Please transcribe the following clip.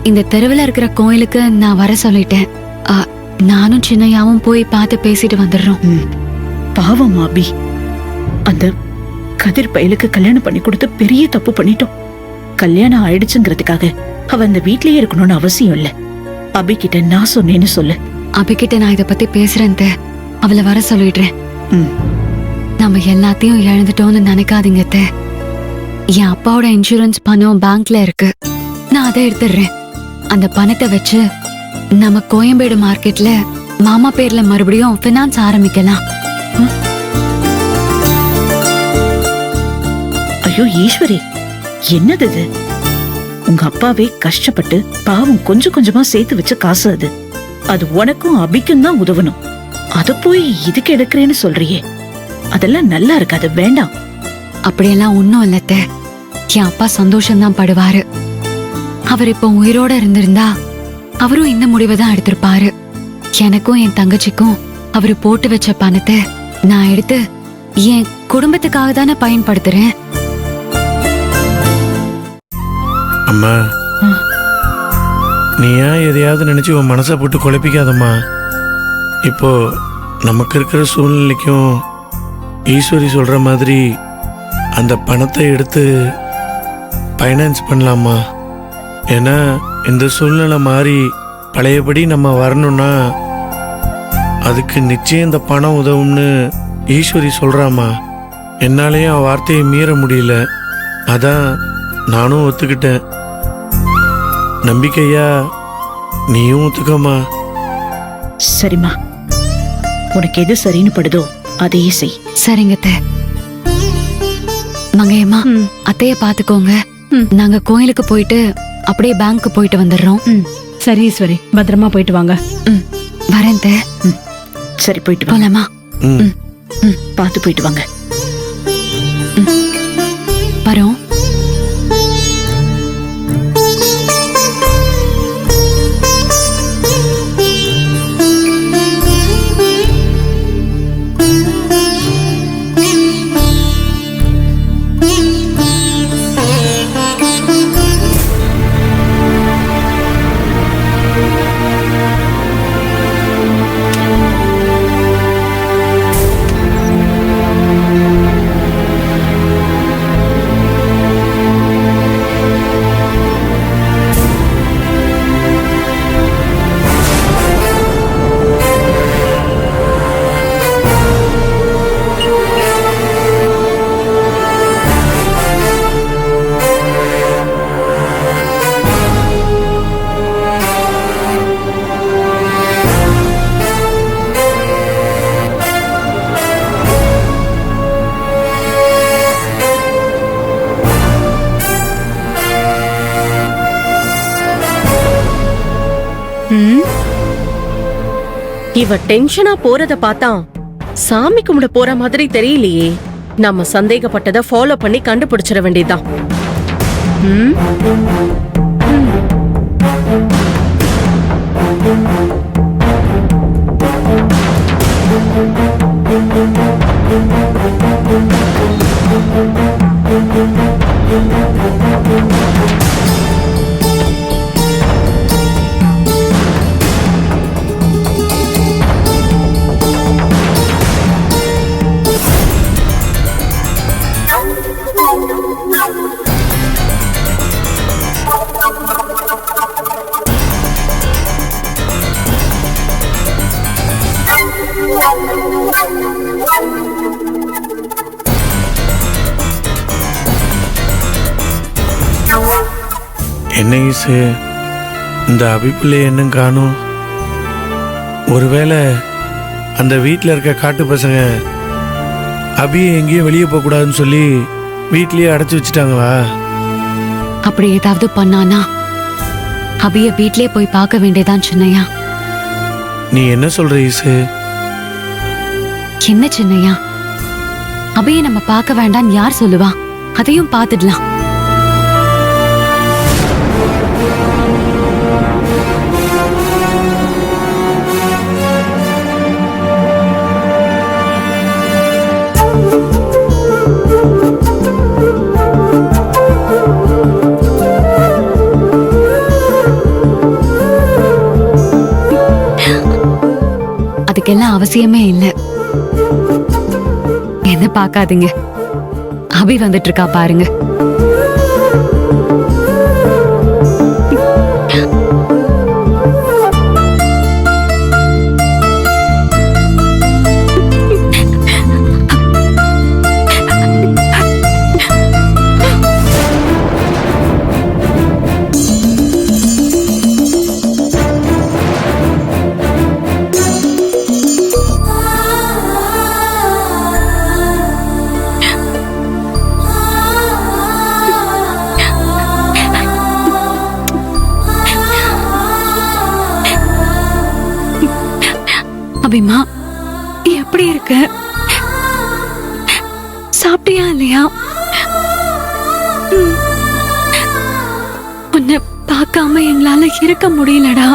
இந்த தெருவில் இருக்கிற கோயிலுக்கு நான் வர சொல்லிட்டேன். நானும் சின்னையாவும் போய் பார்த்து பேசிட்டு வந்துடுறோம். பாவம் அபி, அந்த கதிர் பயலுக்கு கல்யாணம் பண்ணி கொடுத்து பெரிய தப்பு பண்ணிட்டோம். கல்யாணம் ஆயிடுச்சுங்கிறதுக்காக அவ அந்த வீட்லயே இருக்கணும்னு அவசியம் இல்ல. அபி கிட்ட நான் சொன்னேன்னு சொல்லு. அபி கிட்ட நான் இத பத்தி பேசுறேன். அவளை வர சொல்லிடுறேன். நம்ம எல்லாத்தையும் இழந்துட்டோம்னு நினைக்காதீங்க. என் அப்பாவோட இன்சூரன்ஸ் பணம் பேங்க்ல இருக்கு. நான் அதை எடுத்துடுறேன். அந்த பணத்தை வச்சு நம்ம கோயம்பேடு மார்க்கெட்ல மாமா பேர்ல மறுபடியும் பினான்ஸ் ஆரம்பிக்கலாம். ஐயோ ஈஸ்வரி, என்னது இது? உங்க அப்பாவே கஷ்டப்பட்டு பாவம் கொஞ்சம் கொஞ்சமா சேர்த்து வச்ச காசு அது. அது உனக்கும் அபிக்கும் தான் உதவணும். அத போய் இதுக்கு எடுக்கிறேன்னு சொல்றியே, அதெல்லாம் நல்லா இருக்காது, வேண்டாம். அப்படியெல்லாம் ஒன்னும் இல்லத்த. என் அப்பா சந்தோஷம்தான் படுவாரு. அவர் இப்ப உயிரோட இருந்திருந்தா அவரும் இந்த முடிவை தான் எடுத்திருப்பாரு. எனக்கும் என் தங்கச்சிக்கும் அவரு போட்டு வச்ச பணத்தை நான் எடுத்து என் குடும்பத்துக்காக தானே பயன்படுத்துறேன். அம்மா, நீ ஏன் எதையாவது நினைச்சு உன் மனசை போட்டு குழப்பிக்காதம்மா. இப்போ நமக்கு இருக்கிற சூழ்நிலைக்கும் ஈஸ்வரி சொல்ற மாதிரி அந்த பணத்தை எடுத்து ஃபைனான்ஸ் பண்ணலாமா? ஏன்னா இந்த சூழ்நிலை மாறி பழையபடி நம்ம வரணும்னா அதுக்கு நிச்சயம் இந்த பணம் உதவும்னு ஈஸ்வரி சொல்றாமா. என்னாலேயும் அவன் வார்த்தையை மீற முடியல. அதான் நானும் ஒத்துக்கிட்டேன். நம்பிக்கையா நீயும் ஒத்துக்கம்மா. சரிம்மா, உனக்கு எது சரின்னு படுதோ அதையே செய். சரிங்க மங்கையம்மா, அத்தைய பாத்துக்கோங்க. நாங்க கோயிலுக்கு போயிட்டு அப்படியே பேங்க்கு போயிட்டு வந்துடுறோம். சரி ஈஸ்வரி, பத்திரமா போயிட்டு வாங்க. வரேன். சரி, போயிட்டு போலாமா? பார்த்து போயிட்டு வாங்க. வரோம். இவ டென்ஷனா போறத பார்த்தா சாமி கும்பிட போற மாதிரி தெரியலையே. நம்ம சந்தேகப்பட்டதை ஃபாலோ பண்ணி கண்டுபிடிச்சிட வேண்டியதுதான். என்ன ஈசு, இந்த அபிப்பிள்ளை என்னும் காணும்? ஒருவேளை அந்த வீட்டில் இருக்க காட்டு பசங்க அபியை எங்கேயும் வெளியே போகக்கூடாதுன்னு சொல்லி வீட்லயே அடைச்சி வச்சுட்டாங்களா? அப்படி ஏதாவது பண்ணானா அபிய வீட்லயே போய் பார்க்க வேண்டியதான் சின்னையா. நீ என்ன சொல்ற ஈசு? என்ன சின்னையா, அபிய நம்ம பார்க்க வேண்டாம் யார் சொல்லுவா? அதையும் பார்த்துடலாம். அதுக்கெல்லாம் அவசியமே இல்லை. என்ன பார்க்காதீங்க, அபி வந்துட்டு இருக்கா பாருங்க. அபிமா, எப்படி இருக்க? சாப்பிட்டியா இல்லையா? உன்னை பார்க்காம எங்களால இருக்க முடியலடா.